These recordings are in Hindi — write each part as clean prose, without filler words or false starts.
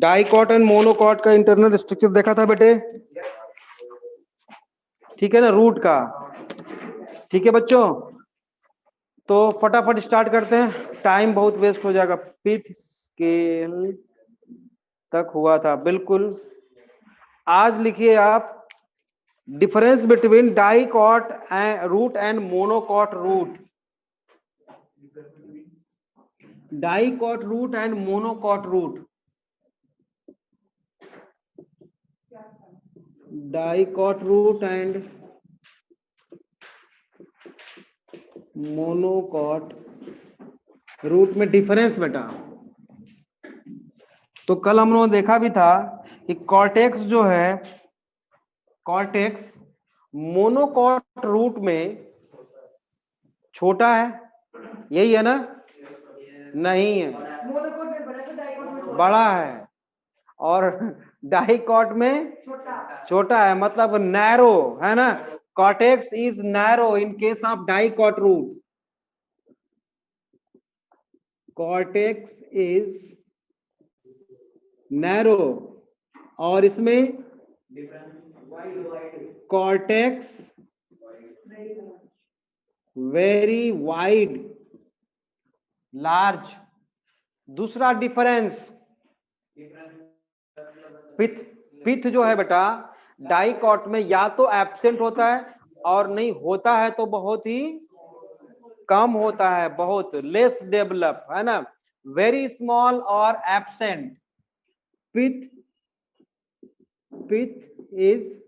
डाइकॉट एंड मोनोकॉट का इंटरनल स्ट्रक्चर देखा था बेटे, ठीक है ना, रूट का। ठीक है बच्चों, तो फटाफट स्टार्ट करते हैं, टाइम बहुत वेस्ट हो जाएगा। फिफ्थ स्केल तक हुआ था बिल्कुल। आज लिखिए आप difference between dicot root and monocot root. Dicot root and monocot root. Dicot root and monocot root में डिफरेंस बेटा। तो कल हम लोगों ने देखा भी था कि कॉर्टेक्स जो है, कॉर्टेक्स मोनोकॉट रूट में छोटा है, यही है ना? नहीं है, बड़ा है। और डाइकॉट में छोटा है, मतलब नैरो है ना। Cortex is narrow in case of dicot root. Cortex is narrow, और इसमें कॉर्टेक्स वेरी वाइड, लार्ज। दूसरा डिफरेंस, पिथ। पिथ जो है बेटा डाइकॉट में या तो एब्सेंट होता है, और नहीं होता है तो बहुत ही कम होता है, बहुत लेस डेवलप है ना, वेरी स्मॉल और absent. Pith, pith is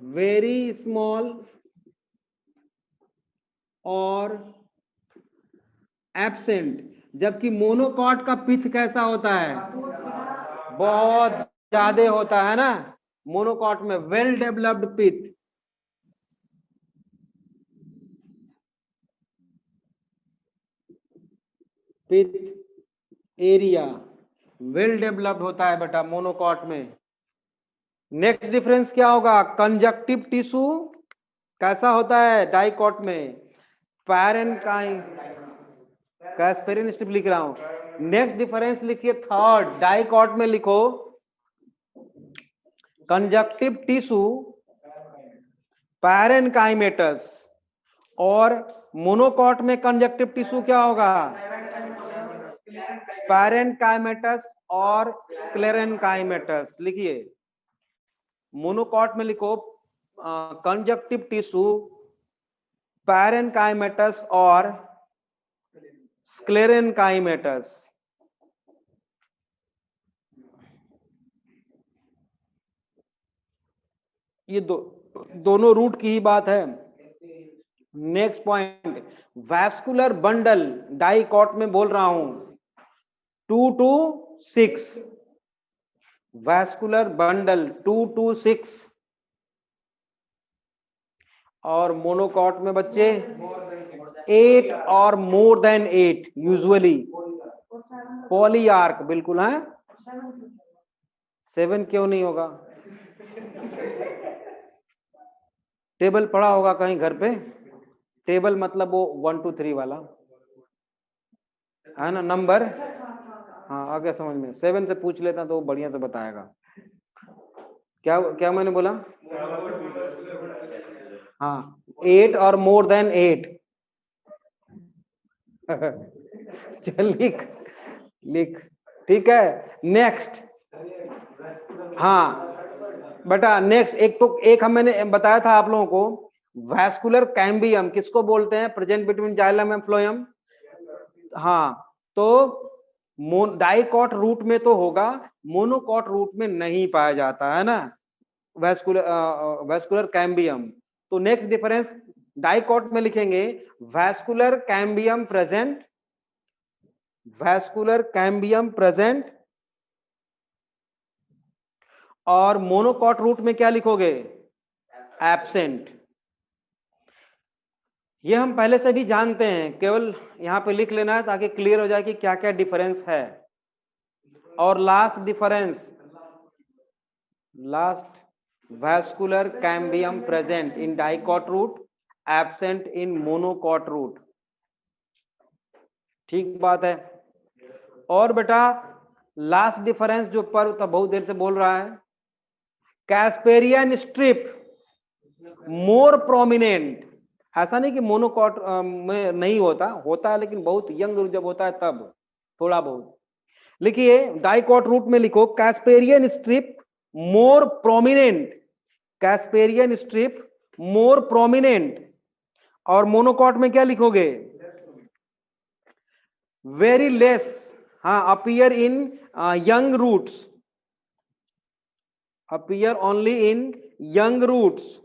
very small और एब्सेंट। जबकि मोनोकॉट का पिथ कैसा होता है? बहुत ज्यादा होता है ना। मोनोकॉट में वेल डेवलप्ड पिथ। पिथ एरिया वेल डेवलप्ड होता है बेटा मोनोकॉट में। नेक्स्ट डिफरेंस क्या होगा? कंजक्टिव टिश्यू कैसा होता है डाइकॉट में? पैरेन्काइम, कैस्पेरिन स्ट्रिप लिख रहा हूं। नेक्स्ट डिफरेंस लिखिए थर्ड, डाइकॉट में लिखो कंजक्टिव टिश्यू पैरेन्काइमेटस, और मोनोकॉट में कंजक्टिव टिश्यू क्या होगा? पैरेन्काइमेटस और स्क्लेरेन्काइमेटस। लिखिए मोनोकॉट में लिखो कंजक्टिव टिश्यू पैरेन्काइमेटस और स्क्लेरेन्काइमेटस। ये दोनों रूट की ही बात है। Next point, vascular bundle dicot में बोल रहा हूं 2 to 6, वैस्कुलर बंडल 2 to 6, और मोनोकॉट में बच्चे 8 और मोर देन 8 यूजुअली। पॉलीआर्क बिल्कुल है। 7 क्यों नहीं होगा? टेबल पड़ा होगा कहीं घर पे, टेबल मतलब वो 1 2 3 वाला है ना नंबर। हाँ आ गया समझ में। 7 से पूछ लेता तो वो बढ़िया से बताएगा। क्या क्या मैंने बोला? हाँ 8 और मोर देन 8। चल लिख लिख, ठीक है। नेक्स्ट, हाँ बेटा नेक्स्ट एक तो एक हम मैंने बताया था आप लोगों को, वैस्कुलर कैम्बियम किसको बोलते हैं? Present between xylem and phloem. हाँ तो डाइकॉट रूट में तो होगा, मोनोकॉट रूट में नहीं पाया जाता है ना वैस्कुलर कैम्बियम। तो नेक्स्ट डिफरेंस डाइकॉट में लिखेंगे vascular cambium present, vascular cambium present, और मोनोकॉट रूट में क्या लिखोगे? एब्सेंट। ये हम पहले से भी जानते हैं, केवल यहां पे लिख लेना है ताकि क्लियर हो जाए कि क्या क्या डिफरेंस है। और last difference, last, vascular cambium present in dicot root, absent in monocot root. ठीक बात है। और बेटा लास्ट डिफरेंस जो पर तो बहुत देर से बोल रहा है, कैस्पेरियन स्ट्रिप मोर प्रोमिनेंट, ऐसा नहीं कि मोनोकॉट में नहीं होता, होता है लेकिन बहुत यंग जब होता है तब थोड़ा बहुत। लिखिए डाइकॉट रूट में लिखो casparian strip more prominent, casparian strip more prominent, और मोनोकॉट में क्या लिखोगे, वेरी लेस, हाँ appear in young roots, appear only in young roots,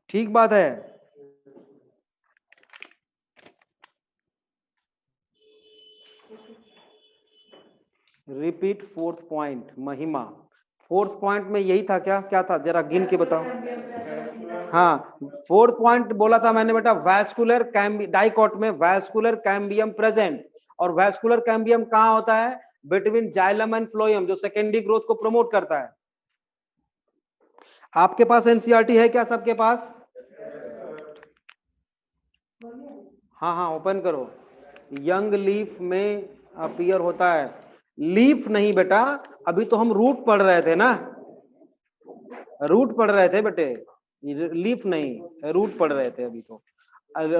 ठीक बात है। Repeat fourth point, Mahima fourth point में यही था क्या, क्या था जरा गिन के बताओ। हाँ फोर्थ पॉइंट बोला था मैंने बेटा, वैस्कुलर डाइकॉट में वैस्कुलर कैम्बियम प्रेजेंट, और वैस्कुलर कैम्बियम कहां होता है, बिटवीन जाइलम एंड फ्लोएम, जो सेकेंडरी ग्रोथ को प्रमोट करता है। आपके पास एनसीईआरटी है क्या सबके पास? हाँ हाँ ओपन करो। यंग लीफ में अपीयर होता है, लीफ नहीं बेटा, अभी तो हम रूट पढ़ रहे थे ना, रूट पढ़ रहे थे बेटे, लीफ नहीं रूट पढ़ रहे थे अभी तो,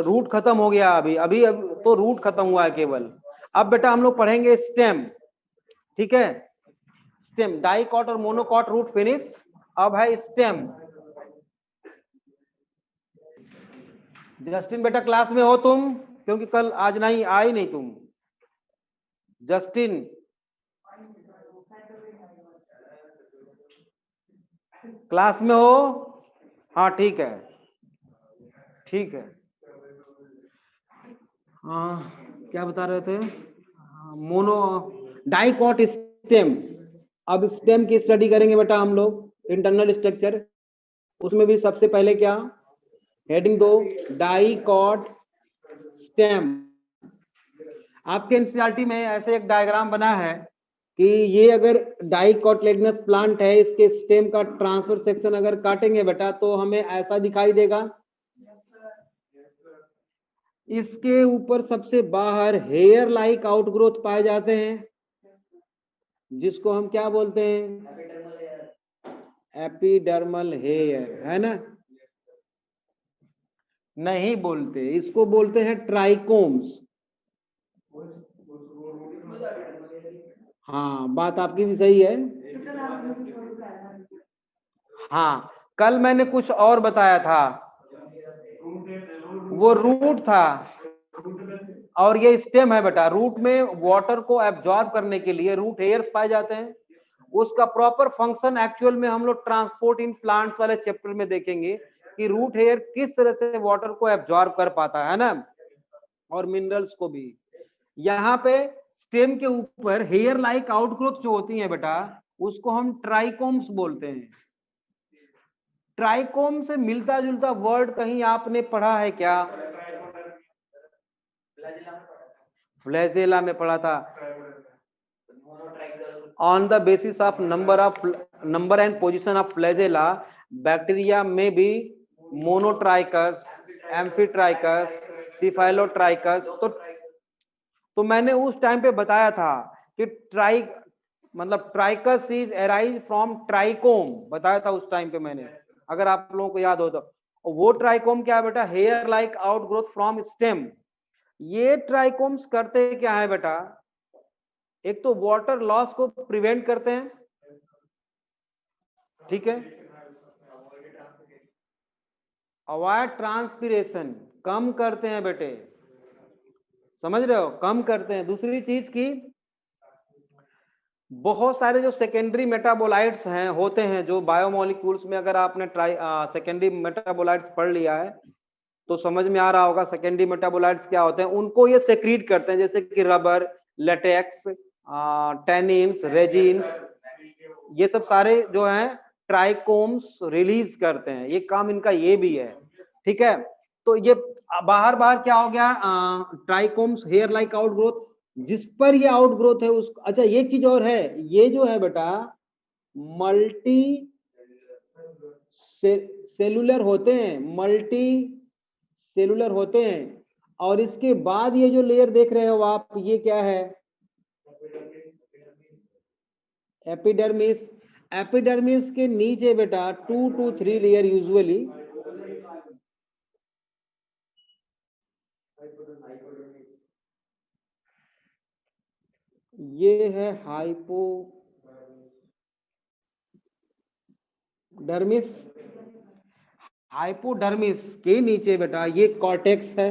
रूट खत्म हो गया अभी अभी तो रूट खत्म हुआ है केवल। अब बेटा हम लोग पढ़ेंगे स्टेम, ठीक है, स्टेम, डाइकॉट और मोनोकॉट रूट फिनिश, अब है स्टेम। जस्टिन बेटा क्लास में हो तुम, क्योंकि कल आज नहीं आई नहीं तुम, जस्टिन क्लास में हो? हाँ ठीक है, ठीक है। हाँ क्या बता रहे थे, मोनो डाइकॉट स्टेम, अब स्टेम की स्टडी करेंगे बेटा हम लोग, इंटरनल स्ट्रक्चर, उसमें भी सबसे पहले क्या हेडिंग दो, डाइकॉट स्टेम। आपके एनसीईआरटी में ऐसे एक डायग्राम बना है कि ये अगर डाइकोटिलेडोनस प्लांट है, इसके स्टेम का ट्रांसफर सेक्शन अगर काटेंगे बेटा तो हमें ऐसा दिखाई देगा, इसके ऊपर सबसे बाहर हेयर लाइक आउटग्रोथ पाए जाते हैं, जिसको हम क्या बोलते हैं, एपिडर्मल हेयर, है ना, नहीं बोलते, इसको बोलते हैं ट्राइकोम्स। हाँ बात आपकी भी सही है। हाँ कल मैंने कुछ और बताया था, वो रूट था और ये स्टेम है बेटा। रूट में वाटर को एब्जॉर्ब करने के लिए रूट हेयर्स पाए जाते हैं, उसका प्रॉपर फंक्शन एक्चुअल में हम लोग ट्रांसपोर्ट इन प्लांट्स वाले चैप्टर में देखेंगे कि रूट हेयर किस तरह से वाटर को एब्जॉर्ब कर पाता है ना, और मिनरल्स को भी। यहाँ पे स्टेम के ऊपर हेयर लाइक आउटग्रोथ जो होती है बेटा, उसको हम ट्राइकोम्स बोलते हैं। ट्राइकोम से मिलता जुलता वर्ड कहीं आपने पढ़ा है क्या? फ्लैजेला में पढ़ा था। On the basis of number and position of flagella, bacteria may be monotrichous, amphitrichous, cephalotrichous। तो मैंने उस टाइम पे बताया था कि मतलब ट्राइकस इज अराइज फ्रॉम ट्राइकोम, बताया था उस टाइम पे मैंने, अगर आप लोगों को याद हो तो। वो ट्राइकोम क्या है बेटा, hair like outgrowth from stem. ये ट्राइकोम्स करते क्या है बेटा, एक तो वाटर लॉस को प्रिवेंट करते हैं, ठीक है, अवॉइड ट्रांसपीरेशन, कम करते हैं बेटे, समझ रहे हो, कम करते हैं। दूसरी चीज की बहुत सारे जो सेकेंडरी मेटाबोलाइट्स हैं होते हैं, जो बायोमोलिक्यूल्स में, अगर आपने सेकेंडरी मेटाबोलाइट्स पढ़ लिया है तो समझ में आ रहा होगा सेकेंडरी मेटाबोलाइट्स क्या होते हैं, उनको ये सेक्रीट करते हैं, जैसे कि रबर, लेटेक्स, टैनिन्स, रेजिन्स, ये सब सारे जो हैं ट्राइकोम्स रिलीज करते हैं, ये काम इनका ये भी है, ठीक है। तो ये बाहर बाहर क्या हो गया, ट्राइकोम्स हेयर लाइक आउटग्रोथ, जिस पर ये आउटग्रोथ है उस, अच्छा एक चीज और है, ये जो है बेटा मल्टी सेलुलर होते हैं, मल्टी सेलुलर होते हैं, और इसके बाद ये जो लेयर देख रहे हो आप, ये क्या है, एपिडर्मिस, एपिडर्मिस के नीचे बेटा 2 to 3 लेयर यूजुअली, ये है हाइपोडर्मिस, हाइपोडर्मिस के नीचे बेटा ये कॉर्टेक्स है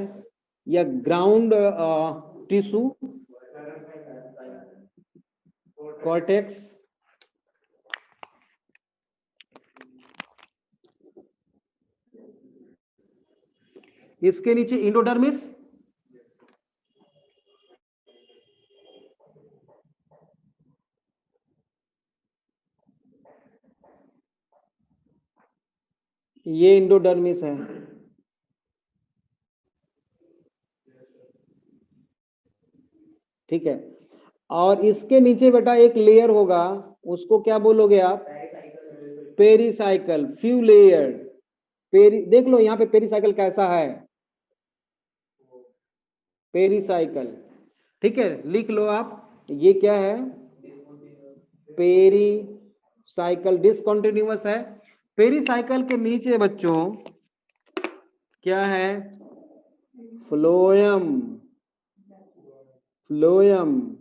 या ग्राउंड टिश्यू, कॉर्टेक्स, इसके नीचे इंडोडर्मिस, ये इंडोडर्मिस है। ठीक है, और इसके नीचे बेटा एक लेयर होगा, उसको क्या बोलोगे आप? Pericycle, few layer. देख लो यहाँ पे पेरीसाइकल कैसा है, पेरीसाइकल। ठीक है, लिख लो आप, ये क्या है? पेरीसाइकल, डिसकंटिन्यूअस है। पेरीसाइकल के नीचे बच्चों क्या है? फ्लोएम, फ्लोएम,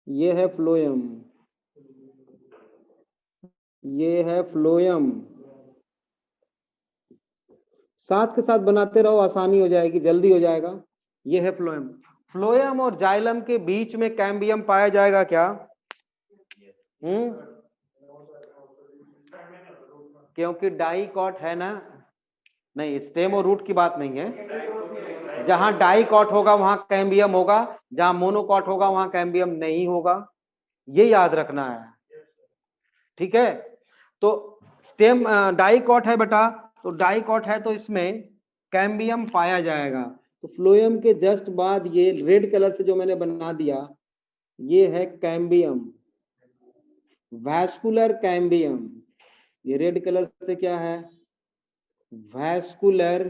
ये है फ्लोएम, ये है फ्लोएम। साथ के साथ बनाते रहो, आसानी हो जाएगी, जल्दी हो जाएगा। ये है फ्लोएम। फ्लोएम और जाइलम के बीच में कैम्बियम पाया जाएगा क्या? क्योंकि डाइकॉट है ना, नहीं स्टेम और रूट की बात नहीं है। जहां डाइकॉट होगा वहां कैम्बियम होगा, जहां मोनोकॉट होगा वहां कैम्बियम नहीं होगा, ये याद रखना है। ठीक है, तो स्टेम डाइकॉट है बेटा, तो डाइकॉट है तो इसमें कैम्बियम पाया जाएगा। तो फ्लोएम के जस्ट बाद ये रेड कलर से जो मैंने बना दिया, ये है कैम्बियम, वैस्कुलर कैम्बियम। ये रेड कलर से क्या है? Vascular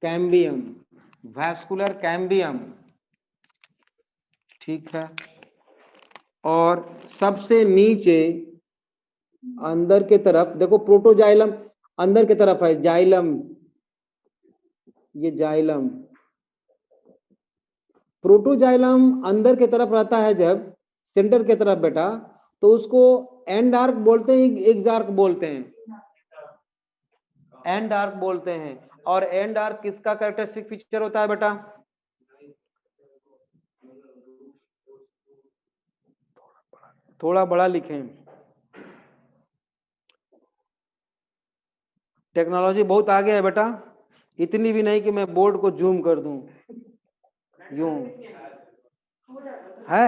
cambium, vascular cambium. ठीक है, और सबसे नीचे अंदर के तरफ देखो प्रोटोजाइलम, अंदर के तरफ है जाइलम, ये जाइलम। प्रोटोजाइलम अंदर के तरफ रहता है जब, सेंटर के तरफ बेटा, तो उसको एंड आर्क बोलते हैं, एक्सार्क बोलते हैं, एंड आर्क बोलते हैं। और एंड आर्क किसका कैरेक्टरिस्टिक फीचर होता है बेटा? थोड़ा बड़ा लिखें, टेक्नोलॉजी बहुत आगे है बेटा, इतनी भी नहीं कि मैं बोर्ड को जूम कर दूं, यूं है,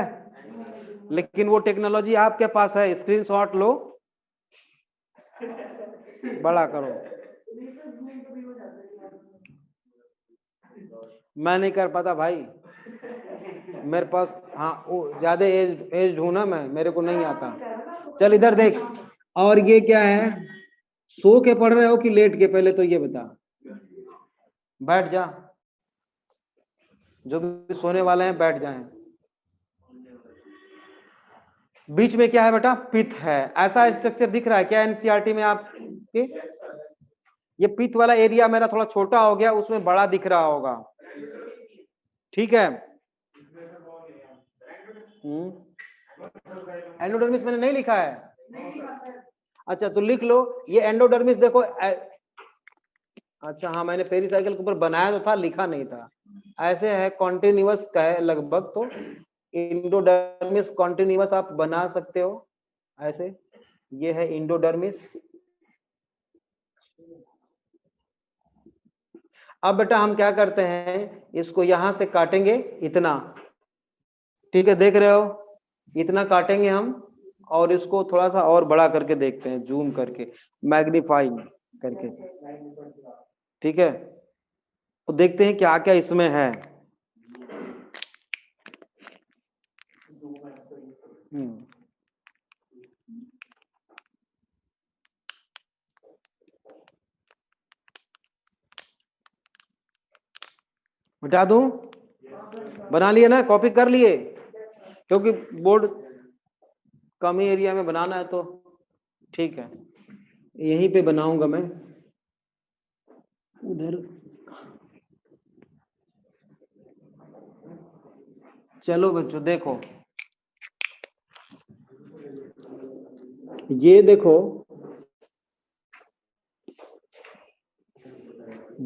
लेकिन वो टेक्नोलॉजी आपके पास है, स्क्रीनशॉट लो, बड़ा करो। मैं नहीं कर पाता भाई, मेरे पास, हाँ ज्यादा एज हूं ना मैं, मेरे को नहीं आता। चल इधर देख, और ये क्या है? सो के पढ़ रहे हो कि लेट के? पहले तो ये बता। बैठ जा, जो भी सोने वाले हैं बैठ जाएं। बीच में क्या है बेटा? पित्त है। ऐसा स्ट्रक्चर दिख रहा है क्या एनसीईआरटी में आपके? ये पित्त वाला एरिया मेरा थोड़ा छोटा हो गया, उसमें बड़ा दिख रहा होगा। ठीक है, एंडोडर्मिस मैंने नहीं लिखा है। अच्छा तो लिख लो, ये एंडोडर्मिस देखो अच्छा हाँ, मैंने पेरीसाइकिल के ऊपर बनाया तो था, लिखा नहीं था। ऐसे है, कॉन्टिन्यूअस का है लगभग, तो इंडोडर्मिस कॉन्टिन्यूअस आप बना सकते हो ऐसे। ये है इंडोडर्मिस। अब बेटा हम क्या करते हैं, इसको यहां से काटेंगे इतना, ठीक है, देख रहे हो, इतना काटेंगे हम, और इसको थोड़ा सा और बड़ा करके देखते हैं, जूम करके, मैग्नीफाइंग करके। ठीक है, तो देखते हैं क्या क्या इसमें है। मिटा दूं? बना लिए ना, कॉपी कर लिए? क्योंकि बोर्ड कम ही एरिया में बनाना है तो ठीक है, यहीं पे बनाऊंगा मैं। उधर चलो बच्चों देखो, ये देखो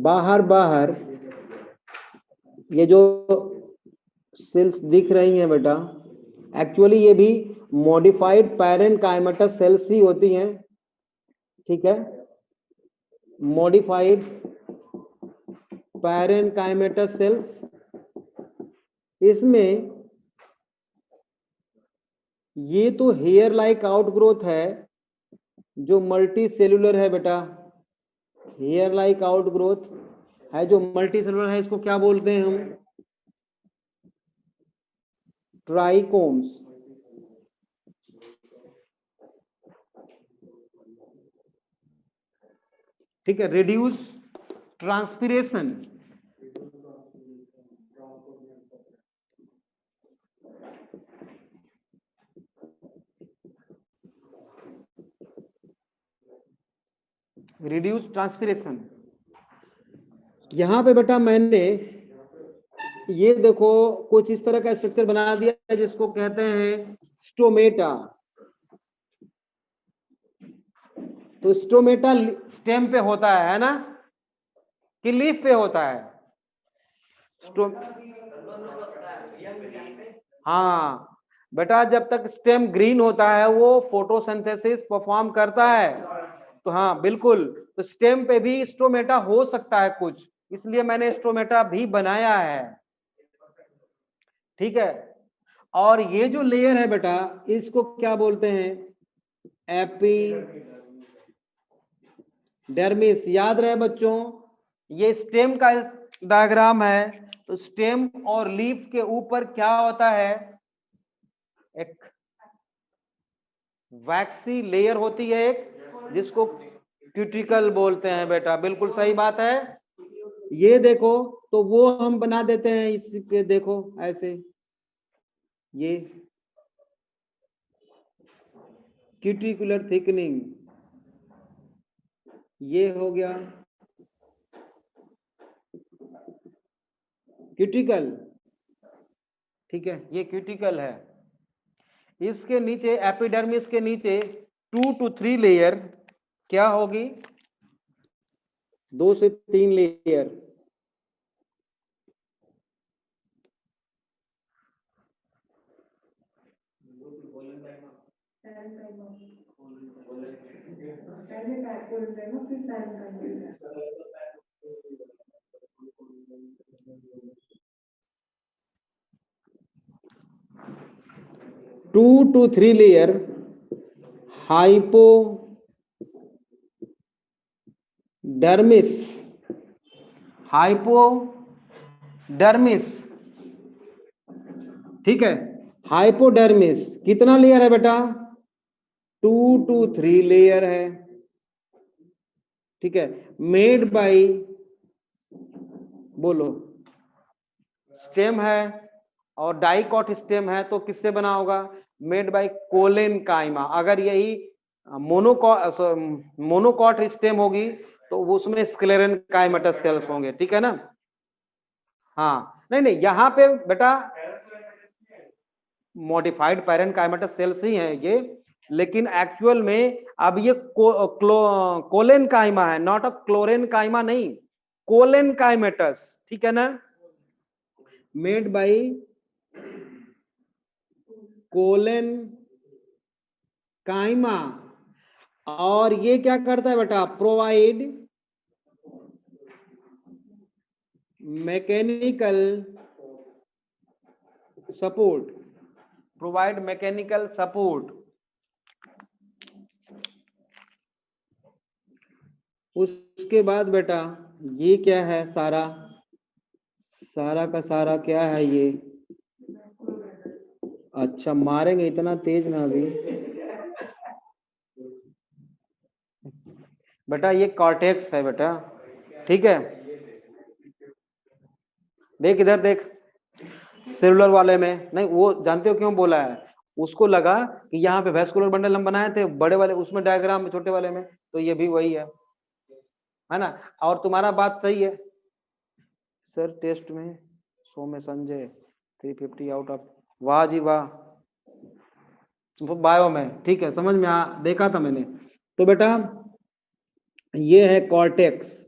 बाहर बाहर ये जो सेल्स दिख रही हैं बेटा, एक्चुअली ये भी मॉडिफाइड पैरेनकाइमेटस सेल्स ही होती हैं, ठीक है। मॉडिफाइड पैरेनकाइमेटस सेल्स, इसमें ये तो हेयर लाइक आउटग्रोथ है जो मल्टी सेलुलर है बेटा, हेयर लाइक आउटग्रोथ है जो मल्टी सेलुलर है, इसको क्या बोलते हैं हम? ट्राइकोम्स। ठीक है, रिड्यूस ट्रांसपिरेशन, रिड्यूस ट्रांसपिरेशन। यहां पे बेटा मैंने ये देखो कुछ इस तरह का स्ट्रक्चर बना दिया है जिसको कहते हैं स्टोमेटा। तो स्टोमेटा स्टेम पे होता है ना, कि लीफ पे होता है? हाँ बेटा, जब तक स्टेम ग्रीन होता है वो फोटोसिंथेसिस परफॉर्म करता है, तो हाँ बिल्कुल, तो स्टेम पे भी स्टोमेटा हो सकता है कुछ, इसलिए मैंने स्टोमेटा भी बनाया है, ठीक है। और ये जो लेयर है बेटा, इसको क्या बोलते हैं? एपिडर्मिस। याद रहे बच्चों, ये स्टेम का डायग्राम है, तो स्टेम और लीफ के ऊपर क्या होता है? एक वैक्सी लेयर होती है एक, जिसको क्यूटिकल बोलते हैं बेटा, बिल्कुल सही बात है। ये देखो, तो वो हम बना देते हैं इस पे, देखो ऐसे, ये क्यूटिकुलर थिकनिंग, ये हो गया क्यूटिकल, ठीक है, ये क्यूटिकल है। इसके नीचे एपिडर्मिस के नीचे 2 to 3 लेयर क्या होगी? 2 से 3 layer, two to 3 layer hypodermis, hypodermis, ठीक है। हाइपोडर्मिस कितना लेयर है बेटा? 2 to 3 लेयर है, ठीक है। मेड बाय, बोलो, स्टेम है और डाइकॉट स्टेम है, तो किससे बना होगा? Made by collenchyma. अगर यही मोनोकॉट स्टेम होगी तो उसमें स्क्लेरेनकाइमेटस सेल्स होंगे, ठीक है ना? हाँ, नहीं नहीं, यहां पे बेटा मॉडिफाइड पैरेनकाइमेटस सेल्स ही हैं ये, लेकिन एक्चुअल में अब ये कोलेनकाइमा है, नॉट अ क्लोरेनकाइमा, नहीं, कोलेनकाइमेटस, ठीक है ना? मेड बाय कोलेन काइमा। और ये क्या करता है बेटा? Provide mechanical support, provide mechanical support. उसके बाद बेटा ये क्या है? सारा सारा का सारा क्या है ये? अच्छा, मारेंगे इतना तेज ना अभी बेटा, ये कॉर्टेक्स है बेटा, ठीक है। देख इधर देख, सेलुलर वाले में नहीं, वो जानते हो क्यों बोला है? उसको लगा कि यहाँ पे वैस्कुलर बंडल हम बनाए थे बड़े वाले, उसमें डायग्राम में छोटे वाले में, तो ये भी वही है ना? और तुम्हारा बात सही है सर, टेस्ट में 100 में संजय 350 आउट ऑफ, वाह जी वाह, बायो में, ठीक है, समझ में आ, देखा था मैंने। तो बेटा ये है कॉर्टेक्स,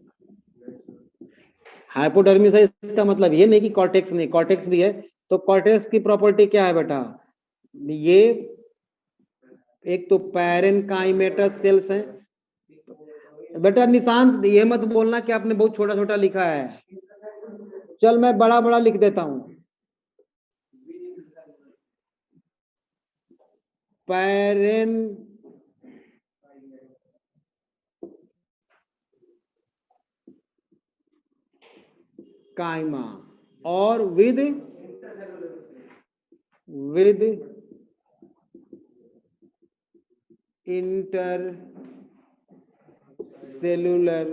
हाइपोडर्मिस है, इसका मतलब ये नहीं कि कॉर्टेक्स नहीं, कॉर्टेक्स भी है। तो कॉर्टेक्स की प्रॉपर्टी क्या है बेटा? ये एक तो पैरेनकाइमेटस सेल्स है बेटा। निशांत ये मत बोलना कि आपने बहुत छोटा छोटा लिखा है, चल मैं बड़ा बड़ा लिख देता हूं। पैरेन काइमा और with inter cellular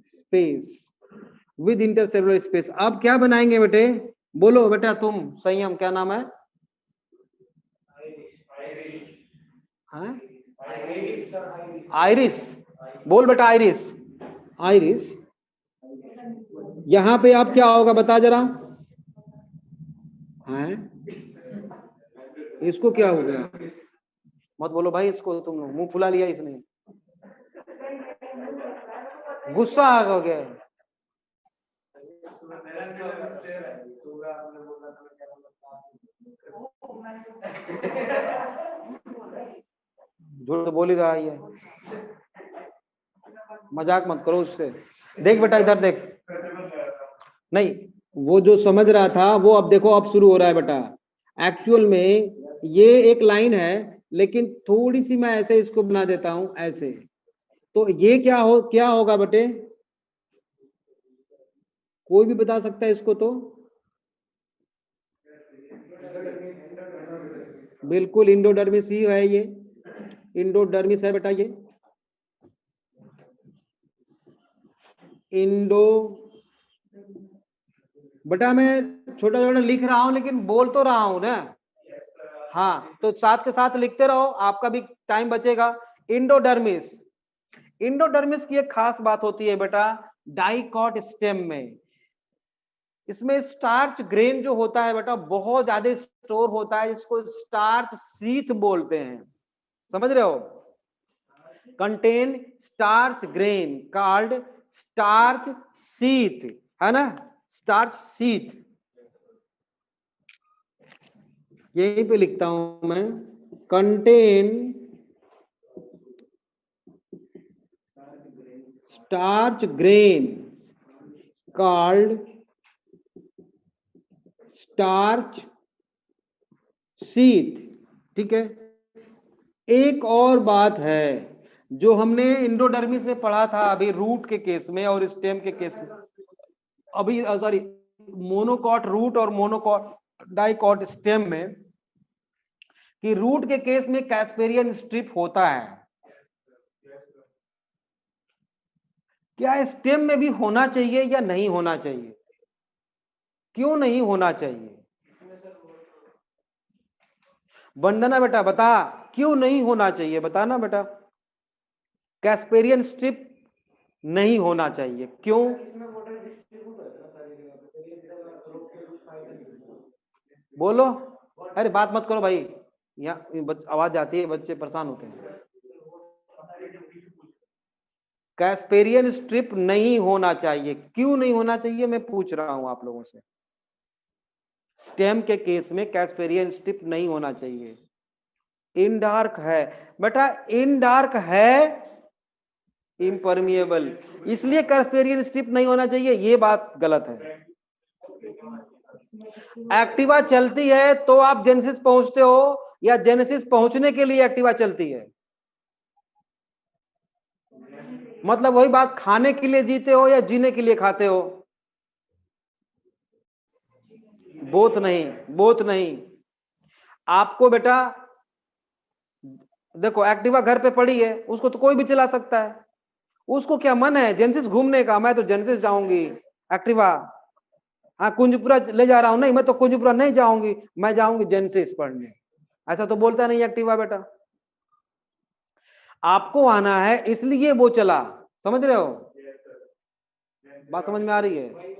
space, with inter cellular space. अब क्या बनाएंगे बेटे? बोलो बेटा तुम, संयम, क्या नाम है? आइरिस, बोल बेटा आइरिस। आइरिस, यहां पे आप क्या होगा बता जरा, हैं? इसको क्या हो गया? मत बोलो भाई इसको, तुम लोग मुंह फुला लिया इसने, गुस्सा आ गया। झूठ तो बोल ही रहा है, मजाक मत करो उससे। देख बेटा इधर देख, नहीं वो जो समझ रहा था वो अब देखो अब शुरू हो रहा है बेटा। एक्चुअल में ये एक लाइन है, लेकिन थोड़ी सी मैं ऐसे इसको बना देता हूं ऐसे, तो ये क्या होगा बेटे? कोई भी बता सकता है इसको तो? बिल्कुल इंडोडर्मिस ही है, ये इंडोडर्मिस है बेटा, ये इंडो, बेटा मैं छोटा छोटा लिख रहा हूं लेकिन बोल तो रहा हूं ना। हाँ तो साथ के साथ लिखते रहो, आपका भी टाइम बचेगा। इंडोडर्मिस, इंडोडर्मिस की एक खास बात होती है बेटा, डाइकॉट स्टेम में इसमें स्टार्च ग्रेन जो होता है बेटा बहुत ज्यादा स्टोर होता है, इसको स्टार्च सीथ बोलते हैं, समझ रहे हो? Contain starch grain called starch sheath, है ना? स्टार्च सीथ, यहीं पे लिखता हूं मैं, contain starch grain called starch sheath, ठीक है। एक और बात है जो हमने इंडोडर्मिस में पढ़ा था अभी रूट के केस में और स्टेम के केस में, अभी सॉरी मोनोकॉट रूट और मोनोकॉट डाइकॉट स्टेम में, कि रूट के केस में कैस्पेरियन स्ट्रिप होता है, क्या स्टेम में भी होना चाहिए या नहीं होना चाहिए? क्यों नहीं होना चाहिए? वंदना बेटा बता, क्यों नहीं होना चाहिए, बताना बेटा। कैस्पेरियन स्ट्रिप नहीं होना चाहिए, क्यों? बोलो, अरे बात मत करो भाई, यहाँ आवाज आती है, बच्चे परेशान होते हैं। कैस्पेरियन स्ट्रिप नहीं होना चाहिए, क्यों नहीं होना चाहिए मैं पूछ रहा हूं आप लोगों से। स्टेम के केस में कैस्पेरियन स्ट्रिप नहीं होना चाहिए। इनडार्क है बेटा, इनडार्क है इम्परमिएबल, इसलिए कैस्पेरियन स्ट्रिप नहीं होना चाहिए, ये बात गलत है। एक्टिवा चलती है तो आप जेनेसिस पहुंचते हो, या जेनेसिस पहुंचने के लिए एक्टिवा चलती है? मतलब वही बात, खाने के लिए जीते हो या जीने के लिए खाते हो? बोथ नहीं, बोथ नहीं। आपको बेटा देखो एक्टिवा घर पे पड़ी है, उसको तो कोई भी चला सकता है, उसको क्या मन है जेनेसिस घूमने का, मैं तो जेनेसिस जाऊंगी एक्टिवा, हाँ कुंजपुरा ले जा रहा हूं, नहीं मैं तो कुंजपुरा नहीं जाऊंगी, मैं जाऊंगी जेनेसिस पढ़ने, ऐसा तो बोलता नहीं एक्टिवा बेटा। आपको आना है इसलिए वो चला, समझ रहे हो, बात समझ में आ रही है?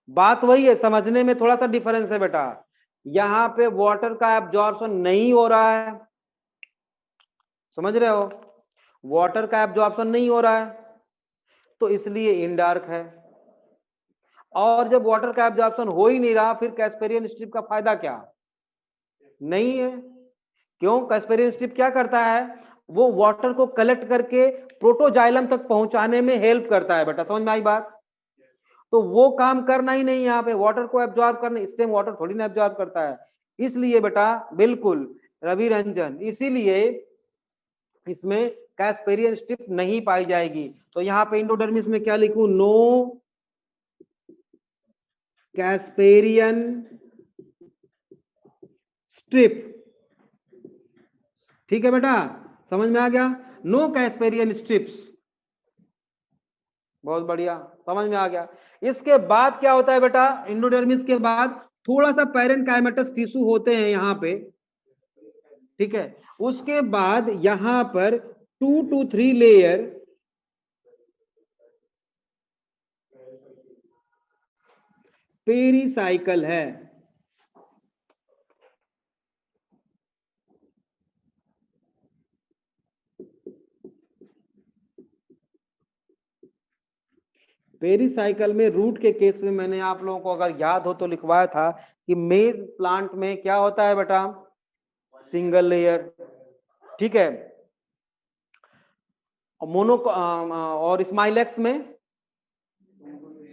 बात वही है, समझने में थोड़ा सा डिफरेंस है बेटा। यहां पे वाटर का एब्जॉर्प्शन नहीं हो रहा है, समझ रहे हो, वाटर का एब्जॉर्प्शन नहीं हो रहा है, तो इसलिए इनडार्क है। और जब वाटर का एब्जॉर्प्शन हो ही नहीं रहा, फिर कैस्पेरियन स्ट्रिप का फायदा क्या? नहीं है। क्यों? कैस्पेरियन स्ट्रिप क्या करता है, वो वाटर को कलेक्ट करके प्रोटोजाइलम तक पहुंचाने में हेल्प करता है बेटा, समझ में आई बात? तो वो काम करना ही नहीं, यहाँ पे वाटर को एब्जॉर्ब करना, इस टाइम वाटर थोड़ी ना एब्जॉर्ब करता है, इसलिए बेटा बिल्कुल रवि रंजन, इसीलिए इसमें कैस्पेरियन स्ट्रिप नहीं पाई जाएगी। तो यहाँ पे इंडोडर्मिस में क्या लिखूं, नो कैस्पेरियन स्ट्रिप, ठीक है बेटा, समझ में आ गया, नो कैस्पेरियन स्ट्रिप्स, बहुत बढ़िया, समझ में आ गया। इसके बाद क्या होता है बेटा, इंडोडर्मिस के बाद थोड़ा सा पैरेनकाइमेटस टिश्यू होते हैं यहाँ पे, ठीक है, उसके बाद यहां पर 2 to 3 लेयर पेरीसाइकल है। पेरीसाइकल में रूट के केस में मैंने आप लोगों को अगर याद हो तो लिखवाया था कि मेज प्लांट में क्या होता है बेटा, सिंगल लेयर, ठीक है, मोनो और स्माइलेक्स में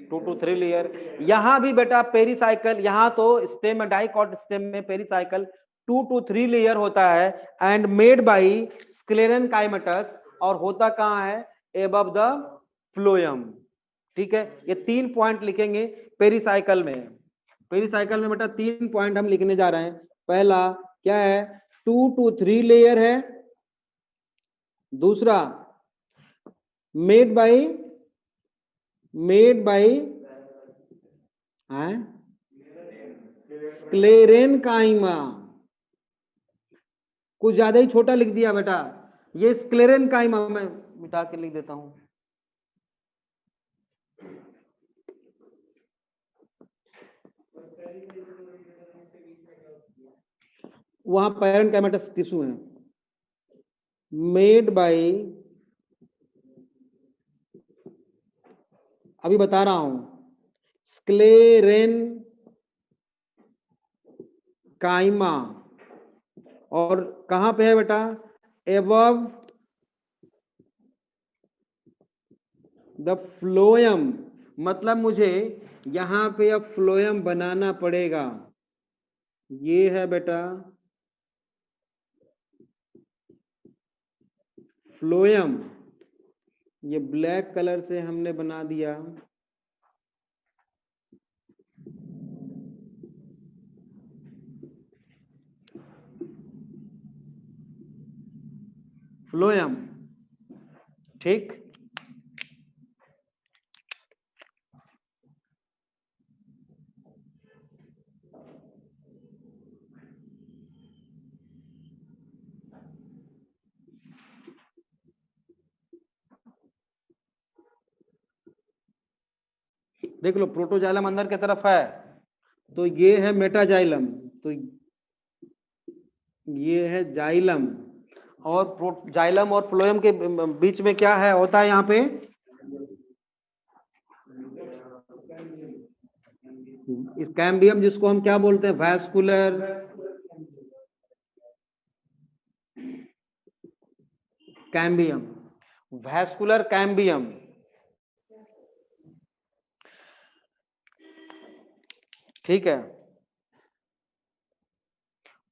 2 to 3 लेयर। यहां भी बेटा पेरीसाइकल, यहां तो स्टेम में, डाइकॉट स्टेम में पेरीसाइकल 2 to 3 लेयर होता है एंड मेड बाय स्क्लेरेनकाइमेटस, और होता कहां है, एबव द फ्लोएम, ठीक है। ये 3 पॉइंट लिखेंगे पेरीसाइकल में, पेरीसाइकल में बेटा 3 पॉइंट हम लिखने जा रहे हैं। पहला क्या है, 2 to 3 लेयर है, दूसरा मेड बाय स्क्लेरेनकाइमा, कुछ ज्यादा ही छोटा लिख दिया बेटा, ये स्क्लेरेनकाइमा, मैं मिटा के लिख देता हूं, वहां पैरेनकाइमेटस टिश्यू है, मेड बाय, अभी बता रहा हूं, स्क्लेरेनकाइमा, और कहां पे है बेटा, एबव द फ्लोएम, मतलब मुझे यहां पे अब फ्लोएम बनाना पड़ेगा, ये है बेटा फ्लोएम, ये ब्लैक कलर से हमने बना दिया, फ्लोएम, ठीक। देख लो प्रोटोजाइलम अंदर की तरफ है, तो ये है मेटाजाइलम, तो ये है जाइलम, और जाइलम और फ्लोएम के बीच में क्या है, होता है यहाँ पे इस कैम्बियम, जिसको हम क्या बोलते हैं, वैस्कुलर कैम्बियम, वैस्कुलर कैम्बियम, ठीक है।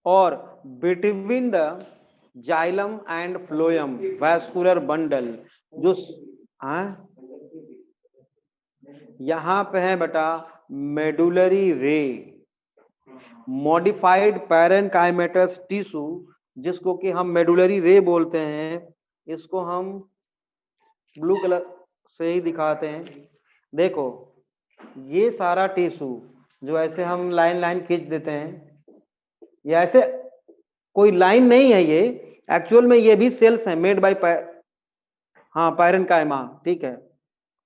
और between the xylem and phloem vascular bundle, जो यहां पे है बेटा मेडुलरी रे, मॉडिफाइड पैरेनकाइमेटस टिश्यू, जिसको कि हम मेडुलरी रे बोलते हैं, इसको हम ब्लू कलर से ही दिखाते हैं। देखो ये सारा टिश्यू जो ऐसे हम लाइन लाइन खींच देते हैं, या ऐसे कोई लाइन नहीं है ये, एक्चुअल में ये भी सेल्स हैं मेड बाय हाँ पैरेन्काइमा, ठीक है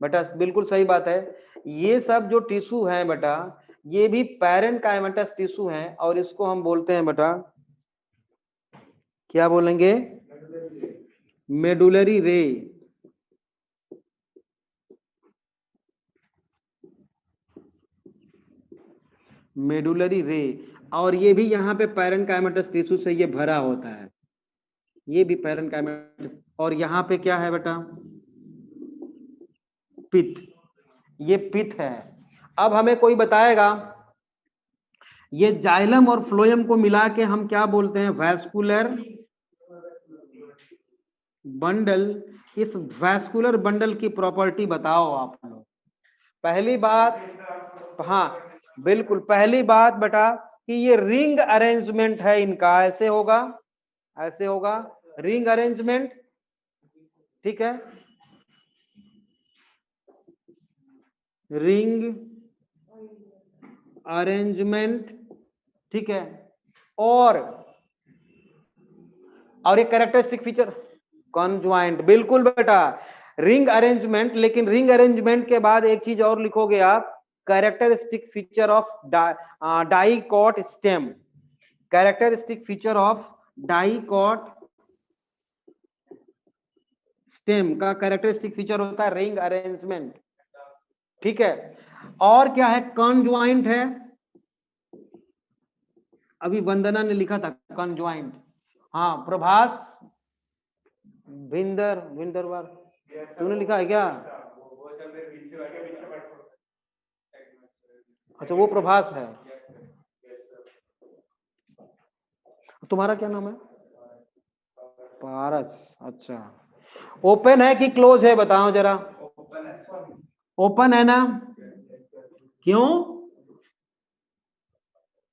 बेटा, बिल्कुल सही बात है। ये सब जो टिश्यू है बेटा, ये भी पैरेन्काइमेटस टिश्यू हैं, और इसको हम बोलते हैं बेटा, क्या बोलेंगे, मेडुलरी रे। मेडुलरी रे, और ये भी यहाँ पे पैरेन्काइमेटस टिश्यू से ये भरा होता है, ये भी पैरेन्काइमेटस। और यहाँ पे क्या है बेटा, पिथ, ये पिथ है। अब हमें कोई बताएगा, ये जाइलम और फ्लोएम को मिला के हम क्या बोलते हैं, वैस्कुलर बंडल। इस वैस्कुलर बंडल की प्रॉपर्टी बताओ आप लोग। पहली बात, हाँ बिल्कुल, पहली बात बेटा कि ये रिंग अरेंजमेंट है इनका, ऐसे होगा, ऐसे होगा, रिंग अरेंजमेंट, ठीक है, रिंग अरेंजमेंट, ठीक है। और एक कैरेक्टरिस्टिक फीचर कॉन्ज्वाइंट, बिल्कुल बेटा, रिंग अरेंजमेंट, लेकिन रिंग अरेंजमेंट के बाद एक चीज और लिखोगे आप, characteristic feature of dicot stem. Characteristic feature of dicot stem का कैरेक्टरिस्टिक फीचर होता है रिंग अरेंजमेंट, ठीक है। और क्या है, कॉन्ज्वाइंट है, अभी वंदना ने लिखा था कॉन्ज्वाइंट, हाँ प्रभास भिंदरवार, तूने लिखा है क्या? अच्छा वो प्रभास है, तुम्हारा क्या नाम है? पारस, अच्छा। ओपन है कि क्लोज है बताओ जरा, ओपन है ना, क्यों,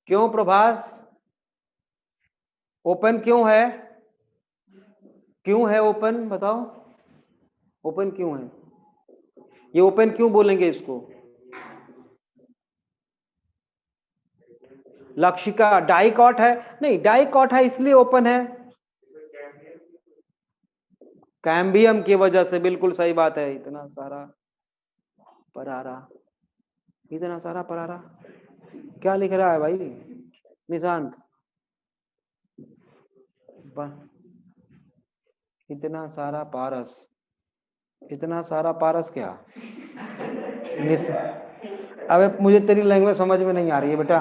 क्यों प्रभास, ओपन क्यों है, क्यों है ओपन बताओ, ओपन क्यों है, ये ओपन क्यों बोलेंगे इसको? लक्षिका डाइकॉट है, नहीं डाइकॉट है इसलिए ओपन है, कैम्बियम की वजह से, बिल्कुल सही बात है। इतना सारा परारा, इतना सारा परारा, क्या लिख रहा है भाई निशांत? इतना सारा पारस, इतना सारा पारस क्या? अबे मुझे तेरी लैंग्वेज समझ में नहीं आ रही है बेटा,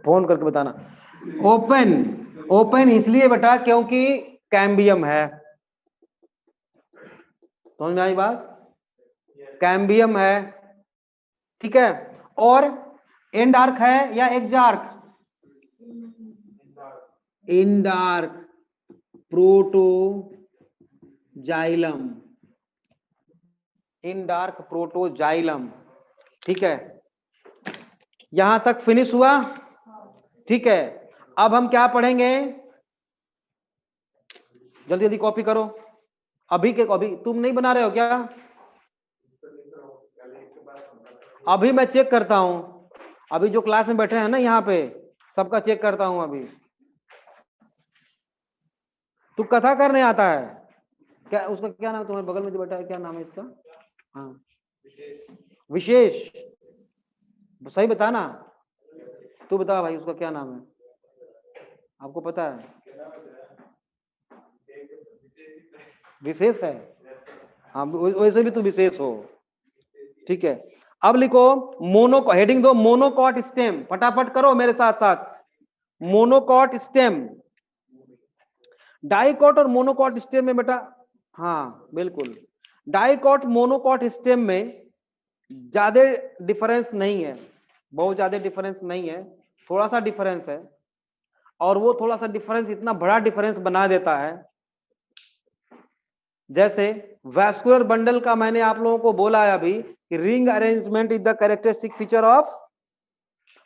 फोन करके बताना। ओपन, ओपन इसलिए बेटा क्योंकि कैम्बियम है, समझ में आई बात, कैम्बियम है, ठीक है। और एंडार्क है या एक्जार्क, इंडार्क प्रोटोजाइलम, इंडार्क प्रोटोजाइलम, ठीक है। यहां तक फिनिश हुआ, ठीक है। अब हम क्या पढ़ेंगे, जल्दी जल्दी कॉपी करो, अभी के अभी तुम नहीं बना रहे हो क्या? अभी मैं चेक करता हूं, अभी जो क्लास में बैठे हैं ना यहाँ पे सबका चेक करता हूं अभी। तू कथा करने आता है क्या? उसका क्या नाम, तुम्हारे बगल में जो बैठा है क्या नाम है इसका? हाँ विशेष, सही बता ना, तू बता भाई उसका क्या नाम है, आपको पता है? विशेष है, हाँ वैसे भी तू विशेष हो, ठीक है। अब लिखो मोनो, हेडिंग दो मोनोकॉट स्टेम, फटाफट करो मेरे साथ साथ, मोनोकॉट स्टेम, डाइकॉट और मोनोकॉट स्टेम में बेटा, हाँ बिल्कुल, डाइकॉट मोनोकॉट स्टेम में ज्यादा डिफरेंस नहीं है, बहुत ज्यादा डिफरेंस नहीं है, थोड़ा सा डिफरेंस है, और वो थोड़ा सा डिफरेंस इतना बड़ा डिफरेंस बना देता है। जैसे वैस्कुलर बंडल का मैंने आप लोगों को बोला है अभी कि ring arrangement is the characteristic feature of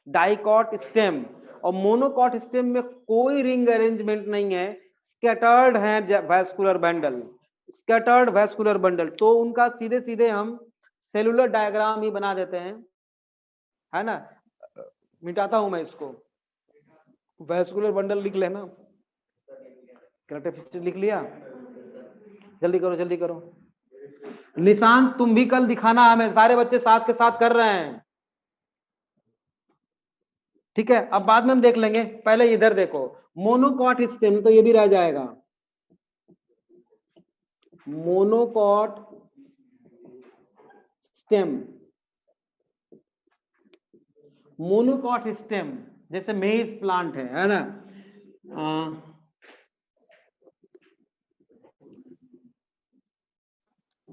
dicot stem, और मोनोकॉट स्टेम में कोई रिंग अरेंजमेंट नहीं है, स्कैटर्ड है vascular bundle, scattered vascular bundle, तो उनका सीधे सीधे हम सेलुलर डायग्राम ही बना देते हैं, है ना। मिटाता हूं मैं इसको, वैस्कुलर बंडल लिख लेना, कैरेक्टरिस्टिक लिख लिया, जल्दी करो जल्दी करो। निशांत तुम भी कल दिखाना हमें, सारे बच्चे साथ के साथ कर रहे हैं, ठीक है। अब बाद में हम देख लेंगे, पहले इधर देखो, मोनोकॉट स्टेम तो ये भी रह जाएगा, मोनोकॉट स्टेम, मोनोकॉट स्टेम जैसे मेज प्लांट है ना।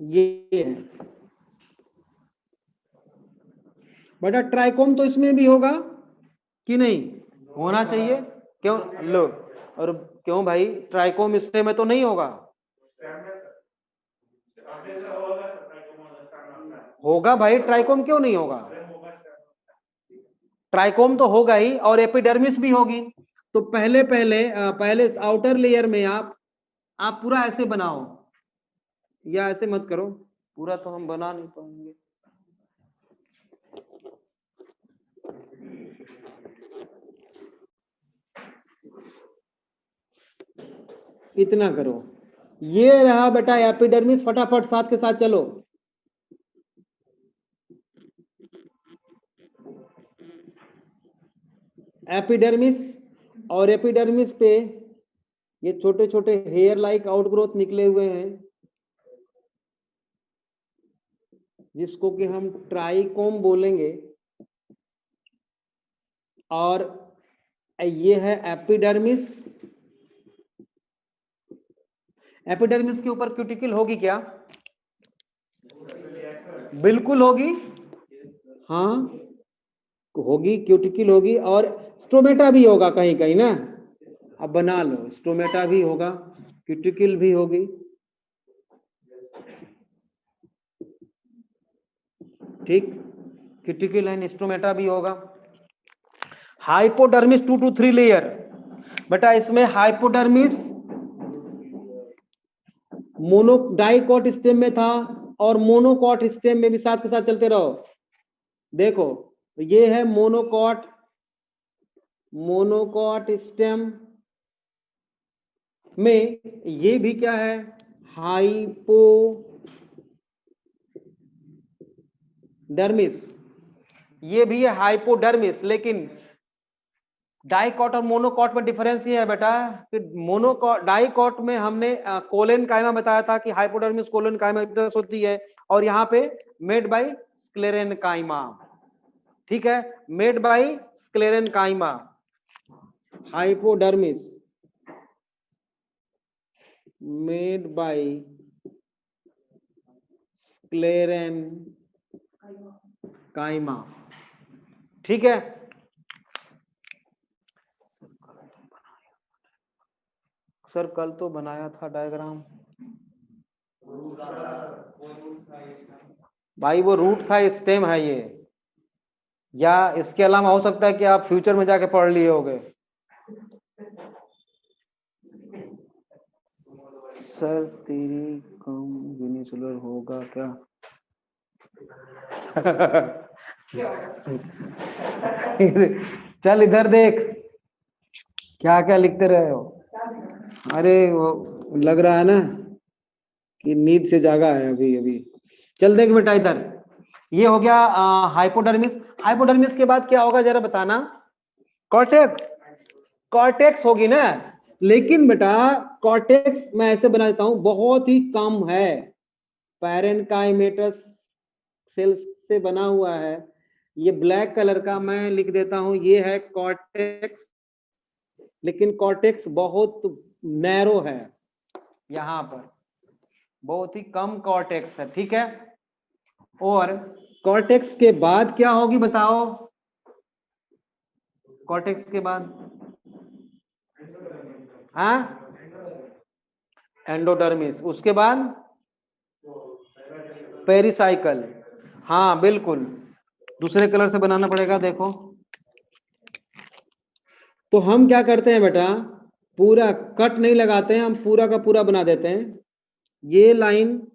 ये है बेटा, ट्राइकोम तो इसमें भी होगा कि नहीं, होना चाहिए, क्यों लो, और क्यों भाई, ट्राइकोम स्टेम में तो नहीं होगा, होगा भाई, ट्राइकोम क्यों नहीं होगा, ट्राइकोम तो होगा ही, और एपिडर्मिस भी होगी। तो पहले पहले आउटर लेयर में आप पूरा ऐसे बनाओ, या ऐसे मत करो, पूरा तो हम बना नहीं पाएंगे, इतना करो। ये रहा बेटा एपिडर्मिस, फटाफट साथ के साथ चलो। एपिडर्मिस, और एपिडर्मिस पे ये छोटे छोटे हेयर लाइक आउटग्रोथ निकले हुए हैं, जिसको कि हम ट्राइकोम बोलेंगे, और ये है एपिडर्मिस। एपिडर्मिस के ऊपर क्यूटिकल होगी क्या, बिल्कुल होगी, हाँ होगी, क्यूटिकल होगी, और स्टोमेटा भी होगा कहीं कहीं ना, अब बना लो, स्टोमेटा भी होगा, क्यूटिकल भी होगी, ठीक, क्यूटिकल एंड स्टोमेटा भी होगा। हाइपोडर्मिस 2 to 3 लेयर, बेटा इसमें हाइपोडर्मिस मोनो डाइकॉट स्टेम में था, और मोनोकॉट स्टेम में भी, साथ के साथ चलते रहो। देखो ये है मोनोकॉट, मोनोकॉट स्टेम में ये भी क्या है, हाइपोडर्मिस, ये भी है हाइपोडर्मिस, लेकिन डाइकॉट और मोनोकॉट में डिफरेंस ये है बेटा कि मोनोकॉट, डाइकॉट में हमने कोलेन काइमा बताया था कि हाइपोडर्मिस कोलेन काइमा होती है, और यहाँ पे मेड बाय स्क्लेरेन काइमा, ठीक है, made by sclerenchyma, hypodermis made by sclerenchyma, ठीक है। सर कल तो बनाया था डायग्राम, भाई वो रूट था, स्टेम है ये, या इसके अलावा हो सकता है कि आप फ्यूचर में जाके पढ़ लिए होगे। सर तेरी कम यूनिसेलुलर होगा क्या चल इधर देख, क्या क्या लिखते रहे हो, अरे वो लग रहा है ना कि नींद से जागा है अभी अभी। चल देख बेटा इधर, ये हो गया हाइपोडर्मिस। हाइपोडर्मिस के बाद क्या होगा जरा बताना, कॉर्टेक्स, कॉर्टेक्स होगी ना, लेकिन बेटा कॉर्टेक्स मैं ऐसे बना देता हूं, बहुत ही कम है, पैरेनकाइमेटस सेल्स से बना हुआ है, ये ब्लैक कलर का मैं लिख देता हूं, ये है कॉर्टेक्स, लेकिन कॉर्टेक्स बहुत नैरो है, यहां पर बहुत ही कम कॉर्टेक्स है, ठीक है। और कॉर्टेक्स के बाद क्या होगी बताओ, कॉर्टेक्स के बाद हाँ एंडोडर्मिस, उसके बाद पेरिसाइकल, हाँ बिल्कुल, दूसरे कलर से बनाना पड़ेगा, देखो। तो हम क्या करते हैं बेटा, पूरा कट नहीं लगाते हैं, हम पूरा का पूरा बना देते हैं, ये लाइन,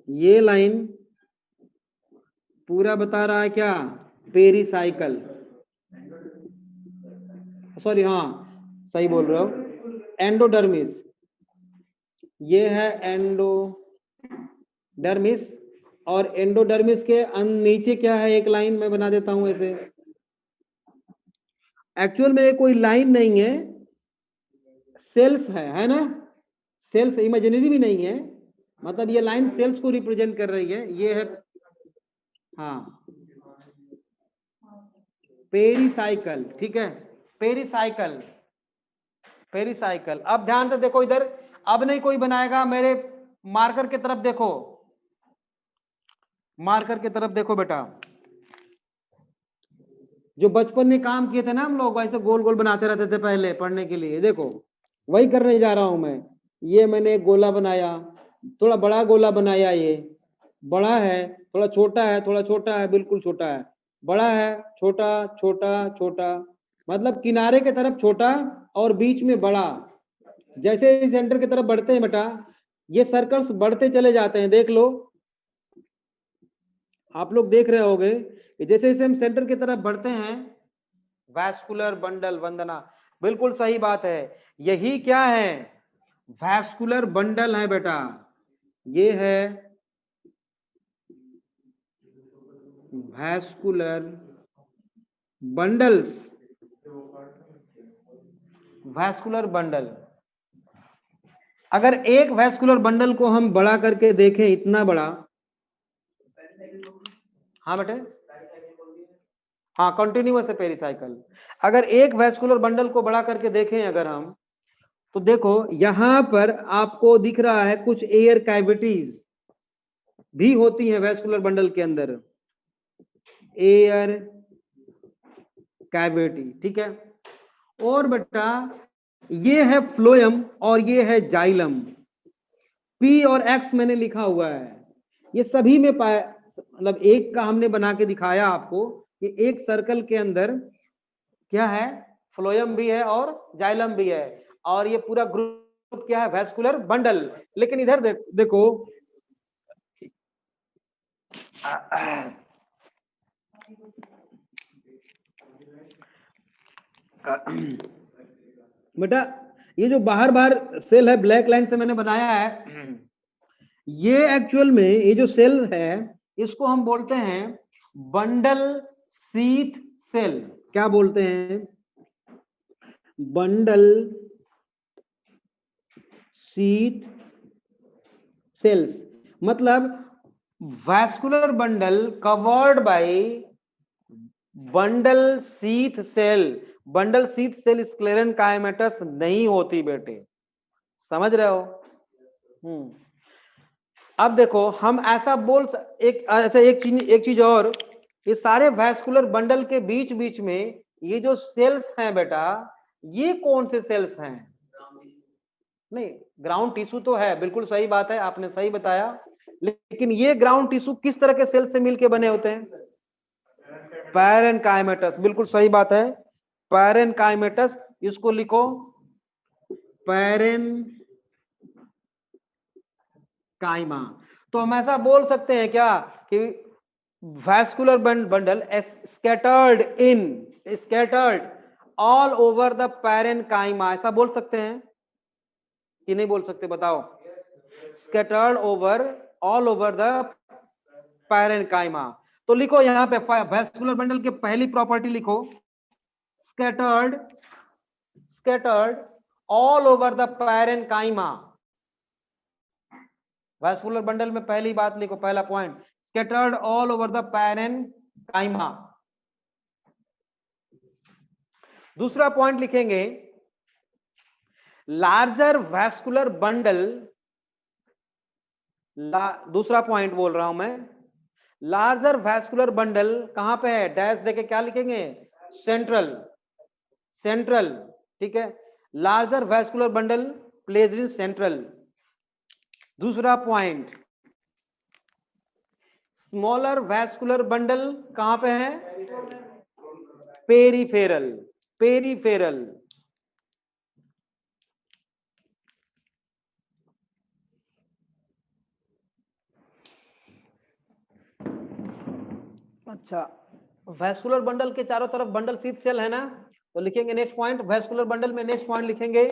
ये लाइन, पूरा बता रहा है क्या, पेरिसाइकल, सॉरी हाँ सही बोल रहे हो, एंडोडर्मिस, ये है एंडोडर्मिस, और एंडोडर्मिस के नीचे क्या है, एक लाइन में बना देता हूं ऐसे, एक्चुअल में कोई लाइन नहीं है, सेल्स है ना, सेल्स इमेजिनरी भी नहीं है, मतलब ये लाइन सेल्स को रिप्रेजेंट कर रही है, ये है हाँ पेरिसाइकल, ठीक है, पेरिसाइकल, पेरिसाइकल। अब ध्यान से देखो इधर, अब नहीं कोई बनाएगा, मेरे मार्कर की तरफ देखो, मार्कर की तरफ देखो बेटा, जो बचपन में काम किए थे ना हम लोग, ऐसे गोल गोल बनाते रहते थे पहले पढ़ने के लिए, देखो वही करने जा रहा हूं मैं। ये मैंने एक गोला बनाया, थोड़ा बड़ा गोला बनाया, ये बड़ा है, थोड़ा छोटा है, थोड़ा छोटा है, बिल्कुल छोटा है, बड़ा है, छोटा छोटा छोटा, मतलब किनारे के तरफ छोटा और बीच में बड़ा। जैसे ही सेंटर की तरफ बढ़ते हैं बेटा, ये सर्कल्स बढ़ते चले जाते हैं, देख लो आप लोग देख रहे होगे कि जैसे जैसे हम सेंटर की तरफ बढ़ते हैं, वैस्कुलर बंडल, वंदना बिल्कुल सही बात है, यही क्या है, वैस्कुलर बंडल है बेटा, ये है वैस्कुलर बंडल्स, वैस्कुलर बंडल। अगर एक वैस्कुलर बंडल को हम बड़ा करके देखें, इतना बड़ा, हाँ बेटे, हाँ कंटिन्यूअस है पेरिसाइकल। अगर एक वैस्कुलर बंडल को बड़ा करके देखें अगर हम, तो देखो यहां पर आपको दिख रहा है कुछ एयर कैविटीज भी होती हैं वैस्कुलर बंडल के अंदर, एयर कैविटी, ठीक है। और बेटा ये है फ्लोएम और ये है जाइलम, पी और एक्स मैंने लिखा हुआ है, ये सभी में पाया, मतलब एक का हमने बना के दिखाया आपको कि एक सर्कल के अंदर क्या है, फ्लोएम भी है और जाइलम भी है, और ये पूरा ग्रुप क्या है, वैस्कुलर बंडल। लेकिन इधर देखो बेटा, ये जो बाहर बाहर सेल है ब्लैक लाइन से मैंने बनाया है, ये एक्चुअल में ये जो सेल है इसको हम बोलते हैं बंडल सीथ सेल। क्या बोलते हैं, बंडल सीथ सेल्स, मतलब vascular bundle covered by bundle sheath cell. Bundle sheath cell sclerenchymatous नहीं होती बेटे, समझ रहे हो। अब देखो हम ऐसा एक अच्छा एक चीज और, ये सारे वैस्कुलर बंडल के बीच बीच में ये जो सेल्स हैं बेटा, ये कौन से सेल्स हैं, नहीं ग्राउंड टिश्यू तो है, बिल्कुल सही बात है, आपने सही बताया, लेकिन ये ग्राउंड टिश्यू किस तरह के सेल से मिलके बने होते हैं, पैरेनकाइमेटस, बिल्कुल सही बात है, पैरेनकाइमेटस, इसको लिखो पैरेनकाइमा। तो हम ऐसा बोल सकते हैं क्या कि vascular bundle scattered all over the parenchyma, ऐसा बोल सकते हैं कि नहीं बोल सकते, बताओ, scattered over all over the parenchyma. तो लिखो यहां पे वैस्कुलर बंडल की पहली प्रॉपर्टी लिखो, scattered scattered all over the parenchyma। Vascular bundle में पहली बात लिखो, पहला point, scattered all over the parenchyma। दूसरा पॉइंट लिखेंगे, लार्जर वैस्कुलर बंडल, दूसरा पॉइंट बोल रहा हूं मैं, लार्जर वैस्कुलर बंडल कहां पे है, डैश देके क्या लिखेंगे, सेंट्रल, सेंट्रल, ठीक है, larger vascular bundle placed in central. दूसरा पॉइंट, स्मॉलर वैस्कुलर बंडल कहां पे है, पेरीफेरल, पेरीफेरल। अच्छा, वैस्कुलर बंडल के चारों तरफ बंडल शीथ सेल है ना, तो लिखेंगे नेक्स्ट पॉइंट वैस्कुलर बंडल में, नेक्स्ट पॉइंट लिखेंगे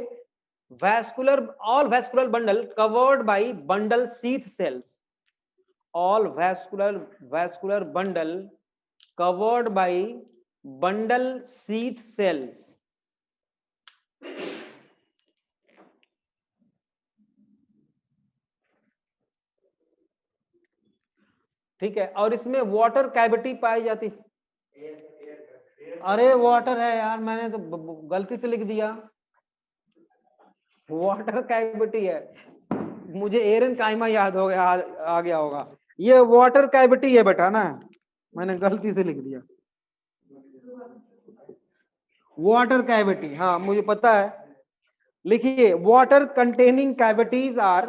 vascular, all vascular bundle covered by bundle sheath sales, all vascular bundle covered by bundle sheath cells. ठीक है, और इसमें वाटर कैविटी पाई जाती, अरे वाटर है यार, मैंने तो गलती से लिख दिया, वाटर कैविटी है, मुझे एरन काइमा याद हो गया, आ गया होगा, ये वाटर कैविटी है बेटा ना, मैंने गलती से लिख दिया वाटर कैविटी, हाँ मुझे पता है। लिखिए water containing cavities are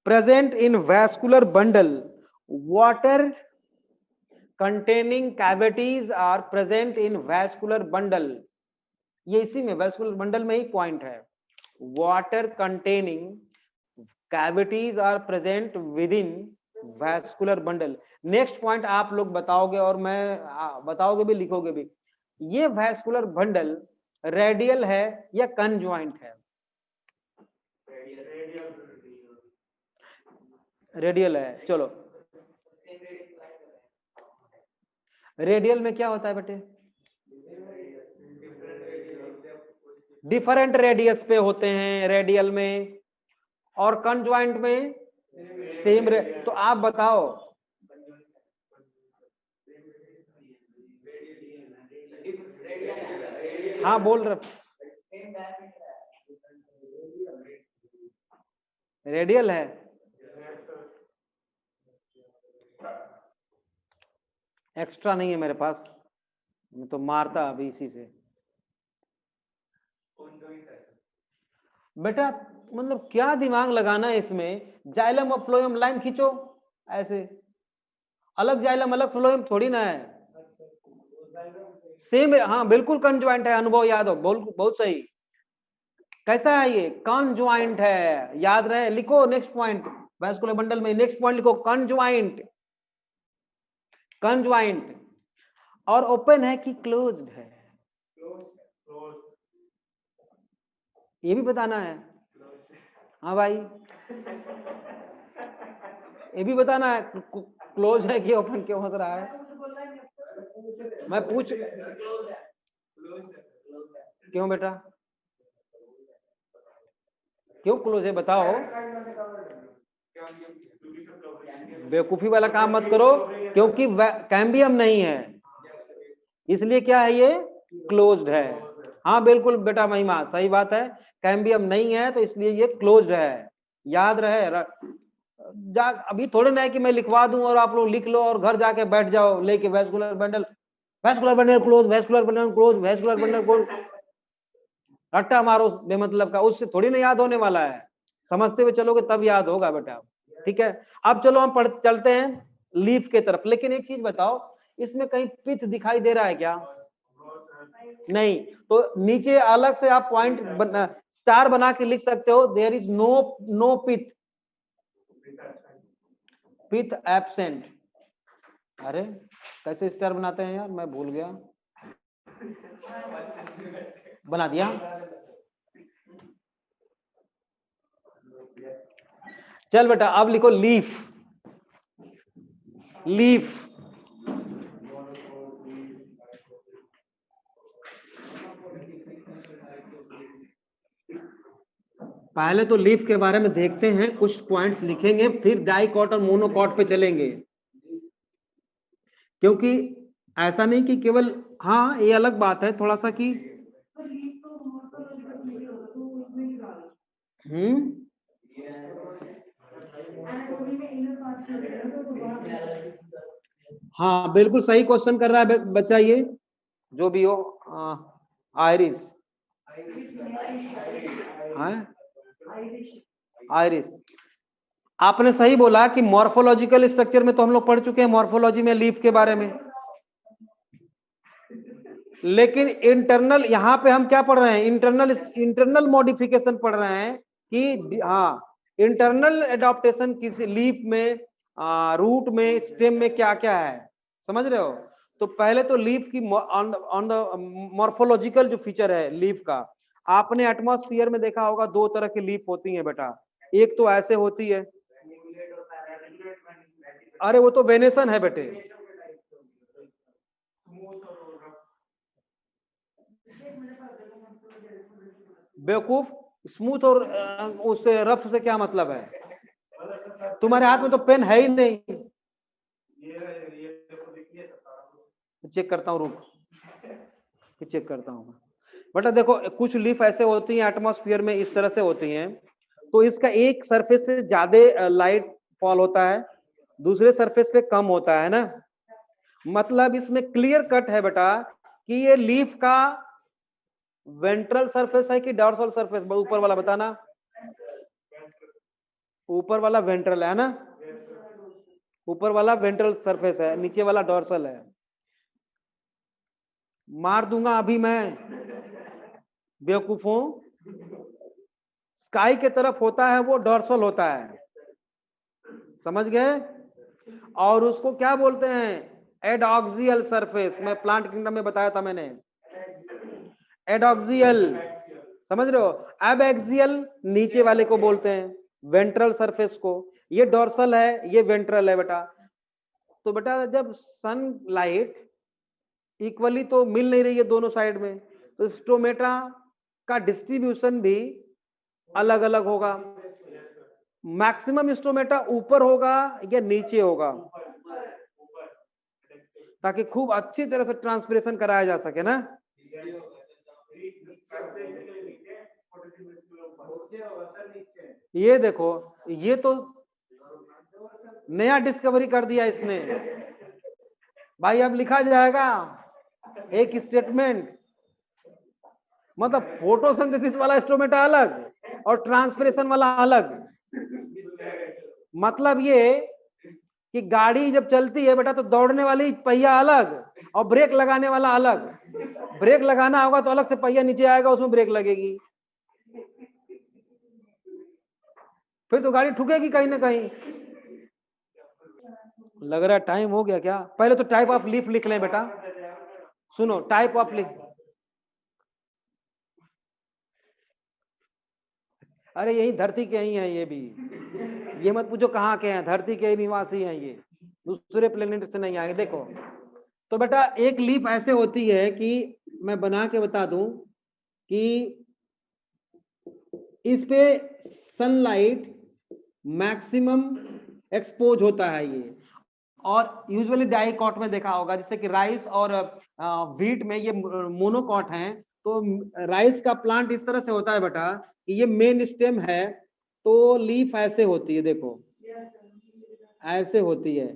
present in vascular bundle, water containing cavities are present in vascular bundle, ये इसी में वैस्कुलर बंडल में ही पॉइंट है, water containing cavities are present within vascular bundle. Next point आप लोग बताओगे और मैं बताओगे भी, लिखोगे भी, ये वैस्कुलर बंडल रेडियल है या कनज्वाइंट है? रेडियल है, चलो रेडियल में क्या होता है बेटे? डिफरेंट रेडियस पे होते हैं रेडियल में, और कनज्वाइंट में सेम तो आप बताओ, हाँ बोल रहे, रेडियल है, एक्स्ट्रा नहीं है मेरे पास, मैं तो मारता अभी इसी से बेटा, मतलब क्या दिमाग लगाना है इसमें, जाइलम और फ्लोएम लाइन खींचो ऐसे, अलग जाइलम अलग फ्लोएम थोड़ी ना है, सेम, हाँ बिल्कुल कंज्वाइंट है, अनुभव याद हो, बहुत सही, कैसा है ये? कंज्वाइंट है, याद रहे, लिखो नेक्स्ट पॉइंट, वैस्कुलर बंडल में नेक्स्ट पॉइंट लिखो कंज्वाइंट, कंज्वाइंट, और ओपन है कि क्लोज्ड है, ये भी बताना है, हाँ भाई ये भी बताना है, क्लोज है कि ओपन, क्यों हंस रहा है? मैं पूछ, क्यों बेटा, क्यों क्लोज है बताओ, बेवकूफी वाला काम मत करो, क्योंकि कैम्बियम नहीं है, इसलिए क्या है ये क्लोज्ड है, हाँ बिल्कुल बेटा महिमा, सही बात है, कैम्बियम नहीं है तो इसलिए ये क्लोज्ड है, याद रहे, जा अभी थोड़े ना है कि मैं लिखवा दूं और आप लोग लिख लो और घर जाके बैठ जाओ लेके vascular bundle, vascular bundle close, vascular bundle close, vascular bundle close, रट्टा मारो बेमतलब का, उससे थोड़ी ना याद होने वाला है, समझते हुए चलोगे तब याद होगा बेटा, ठीक है। अब चलो हम चलते हैं लीफ के तरफ, लेकिन एक चीज बताओ, इसमें कहीं पिथ दिखाई दे रहा है क्या? नहीं, तो नीचे अलग से आप पॉइंट स्टार बना के लिख सकते हो, there is no pith, pith absent, अरे कैसे स्टार बनाते हैं यार, मैं भूल गया, बना दिया, चल बेटा अब लिखो लीफ, लीफ, पहले तो लीफ के बारे में देखते हैं, कुछ पॉइंट्स लिखेंगे, फिर डाइकॉट और मोनोकॉट पे चलेंगे, क्योंकि ऐसा नहीं कि केवल, हाँ ये अलग बात है थोड़ा सा कि हाँ बिल्कुल सही क्वेश्चन कर रहा है बच्चा, ये जो भी हो, आयरिस, आयरिस, आपने सही बोला कि मॉर्फोलॉजिकल स्ट्रक्चर में तो हम लोग पढ़ चुके हैं, मॉर्फोलॉजी में लीफ के बारे में, लेकिन इंटरनल यहां पे हम क्या पढ़ रहे हैं, इंटरनल मॉडिफिकेशन पढ़ रहे हैं कि हाँ इंटरनल एडॉप्टेशन किसी लीफ में, रूट में, स्टेम में क्या क्या है, समझ रहे हो? तो पहले तो लीफ की ऑन द मॉर्फोलॉजिकल जो फीचर है लीफ का, आपने एटमॉस्फेयर में देखा होगा दो तरह की लीफ होती है बेटा, एक तो ऐसे होती है, अरे वो तो वेनेसन है बेटे, बेवकूफ, स्मूथ और उससे रफ से क्या मतलब है? तुम्हारे हाथ में तो पेन है ही नहीं। चेक करता हूँ, रुक चेक करता हूँ बेटा। देखो कुछ लीफ ऐसे होती हैं एटमॉस्फेयर में इस तरह से होती हैं, तो इसका एक सरफेस पे ज्यादा लाइट फॉल होता है, दूसरे सरफेस पे कम होता है ना। मतलब इसमें क्लियर कट है बेटा कि ये लीफ का वेंट्रल सरफेस है कि डॉर्सल सरफेस, ऊपर वाला बताना। ऊपर वाला वेंट्रल है ना, ऊपर वाला वेंट्रल सरफेस है, नीचे वाला डॉर्सल है। मार दूंगा अभी मैं, बेवकूफों। स्काई के तरफ होता है वो डॉर्सल होता है, समझ गए? और उसको क्या बोलते हैं? एडॉक्सियल सरफेस, मैं प्लांट किंगडम में बताया था मैंने, एडॉक्सियल, समझ रहे हो? एबैक्सियल नीचे वाले को बोलते हैं, वेंट्रल सरफेस को। ये डॉर्सल है, ये वेंट्रल है बेटा। तो बेटा जब सनलाइट इक्वली तो मिल नहीं रही है दोनों साइड में, तो स्टोमेटा का डिस्ट्रीब्यूशन भी अलग अलग होगा। मैक्सिमम स्टोमेटा ऊपर होगा या नीचे होगा, ताकि खूब अच्छी तरह से ट्रांसपिरेशन कराया जा सके ना। ये देखो, ये तो नया डिस्कवरी कर दिया इसने भाई। अब लिखा जाएगा एक स्टेटमेंट, मतलब फोटोसिंथेसिस वाला स्टोमेटा अलग और ट्रांसपिरेशन वाला अलग। मतलब ये कि गाड़ी जब चलती है बेटा तो दौड़ने वाली पहिया अलग और ब्रेक लगाने वाला अलग। ब्रेक लगाना होगा तो अलग से पहिया नीचे आएगा, उसमें ब्रेक लगेगी, फिर तो गाड़ी ठुकेगी कहीं ना कहीं। लग रहा है टाइम हो गया क्या? पहले तो टाइप ऑफ लीफ लिख लें बेटा। सुनो, टाइप ऑफ लीफ, अरे यही धरती के ही हैं ये भी, ये मत पूछो कहाँ के हैं, धरती के ही निवासी हैं ये, दूसरे प्लेनेट से नहीं आए। देखो तो बेटा एक लीफ ऐसे होती है कि मैं बना के बता दूं कि इस पे सनलाइट मैक्सिमम एक्सपोज होता है ये, और यूजुअली डाइकॉट में देखा होगा, जैसे कि राइस और व्हीट में ये मोनोकॉट हैं। तो राइस का प्लांट इस तरह से होता है बेटा कि ये मेन स्टेम है, तो लीफ ऐसे होती है, देखो ऐसे होती है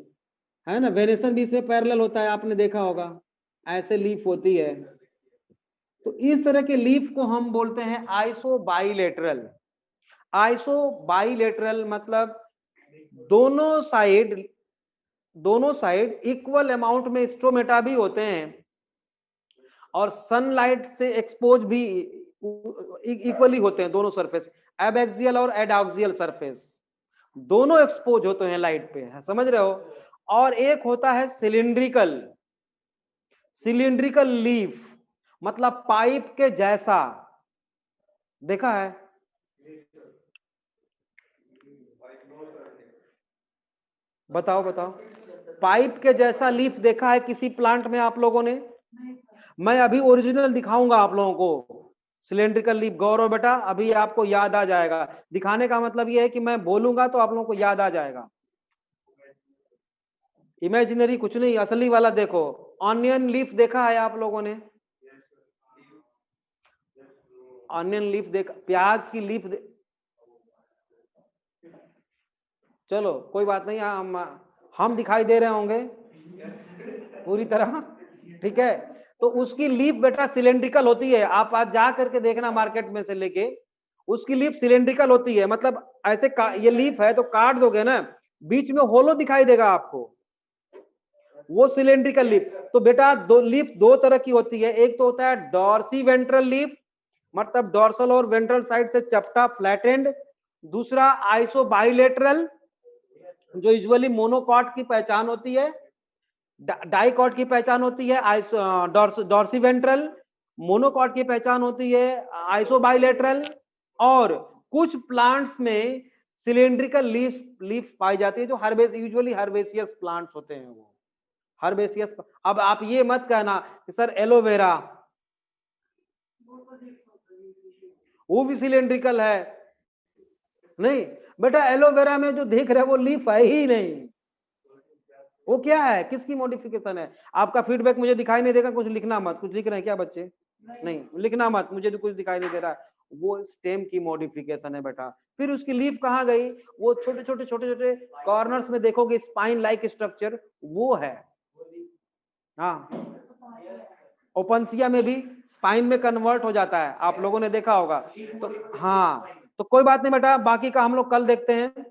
ना। वेनेसन भी इसमें पैरेलल होता है, आपने देखा होगा, ऐसे लीफ होती है। तो इस तरह के लीफ को हम बोलते हैं आइसोबाइलेटरल। आइसोबाइलेटरल मतलब दोनों साइड इक्वल अमाउंट में स्ट्रोमेटा भी होते हैं, और सनलाइट से एक्सपोज भी इक्वली होते हैं दोनों सरफेस, एबैक्सियल और एडॉक्सियल सरफेस दोनों एक्सपोज होते हैं लाइट पे, समझ रहे हो? और एक होता है सिलिंड्रिकल, सिलिंड्रिकल लीफ, मतलब पाइप के जैसा, देखा है? बताओ बताओ, पाइप के जैसा लीफ देखा है किसी प्लांट में आप लोगों ने? मैं अभी ओरिजिनल दिखाऊंगा आप लोगों को सिलेंड्रिकल लीफ। गौरव बेटा अभी आपको याद आ जाएगा, दिखाने का मतलब यह है कि मैं बोलूंगा तो आप लोगों को याद आ जाएगा। इमेजिनरी कुछ नहीं, असली वाला देखो। ऑनियन लीफ देखा है आप लोगों ने? ऑनियन लीफ देखा, प्याज की लीफ चलो कोई बात नहीं, हम दिखाई दे रहे होंगे पूरी तरह, ठीक है? तो उसकी लीफ बेटा सिलेंड्रिकल होती है, आप आज जा करके देखना मार्केट में से लेके, उसकी लीफ सिलेंड्रिकल होती है, मतलब ऐसे ये लीफ है तो काट दोगे ना, बीच में होलो दिखाई देगा आपको, वो सिलेंड्रिकल लीफ। तो बेटा दो तरह की होती है, एक तो होता है डॉर्सी वेंट्रल लीफ, मतलब डॉर्सल और वेंट्रल साइड से चपटा फ्लैटेंड। दूसरा आइसोबाइलेटरल, जो यूजुअली मोनोकॉट की पहचान होती है। डाइकॉट की पहचान होती है डॉर्सिवेंट्रल, मोनोकॉट की पहचान होती है आइसोबाइलेटरल, और कुछ प्लांट्स में सिलिंड्रिकल लीफ पाई जाती है जो यूजुअली हर्बेसियस प्लांट्स होते हैं वो हर्बेसियस। अब आप ये मत कहना कि सर एलोवेरा वो भी सिलिंड्रिकल है, नहीं बेटा, एलोवेरा में जो देख रहे हो वो लीफ है ही नहीं, वो क्या है, किसकी मॉडिफिकेशन है? आपका फीडबैक मुझे दिखाई नहीं देगा, कुछ लिखना मत। कुछ लिख रहे हैं क्या बच्चे? नहीं लिखना मत, मुझे तो कुछ दिखाई नहीं दे रहा। वो स्टेम की मॉडिफिकेशन है बेटा। फिर उसकी लीफ कहाँ गई? वो छोटे छोटे छोटे छोटे कॉर्नर्स में देखोगे स्पाइन लाइक स्ट्रक्चर, वो है। हाँ, ओपनसिया में भी स्पाइन में कन्वर्ट हो जाता है, आप लोगों ने देखा होगा। तो हाँ, तो कोई बात नहीं बेटा, बाकी का हम लोग कल देखते हैं।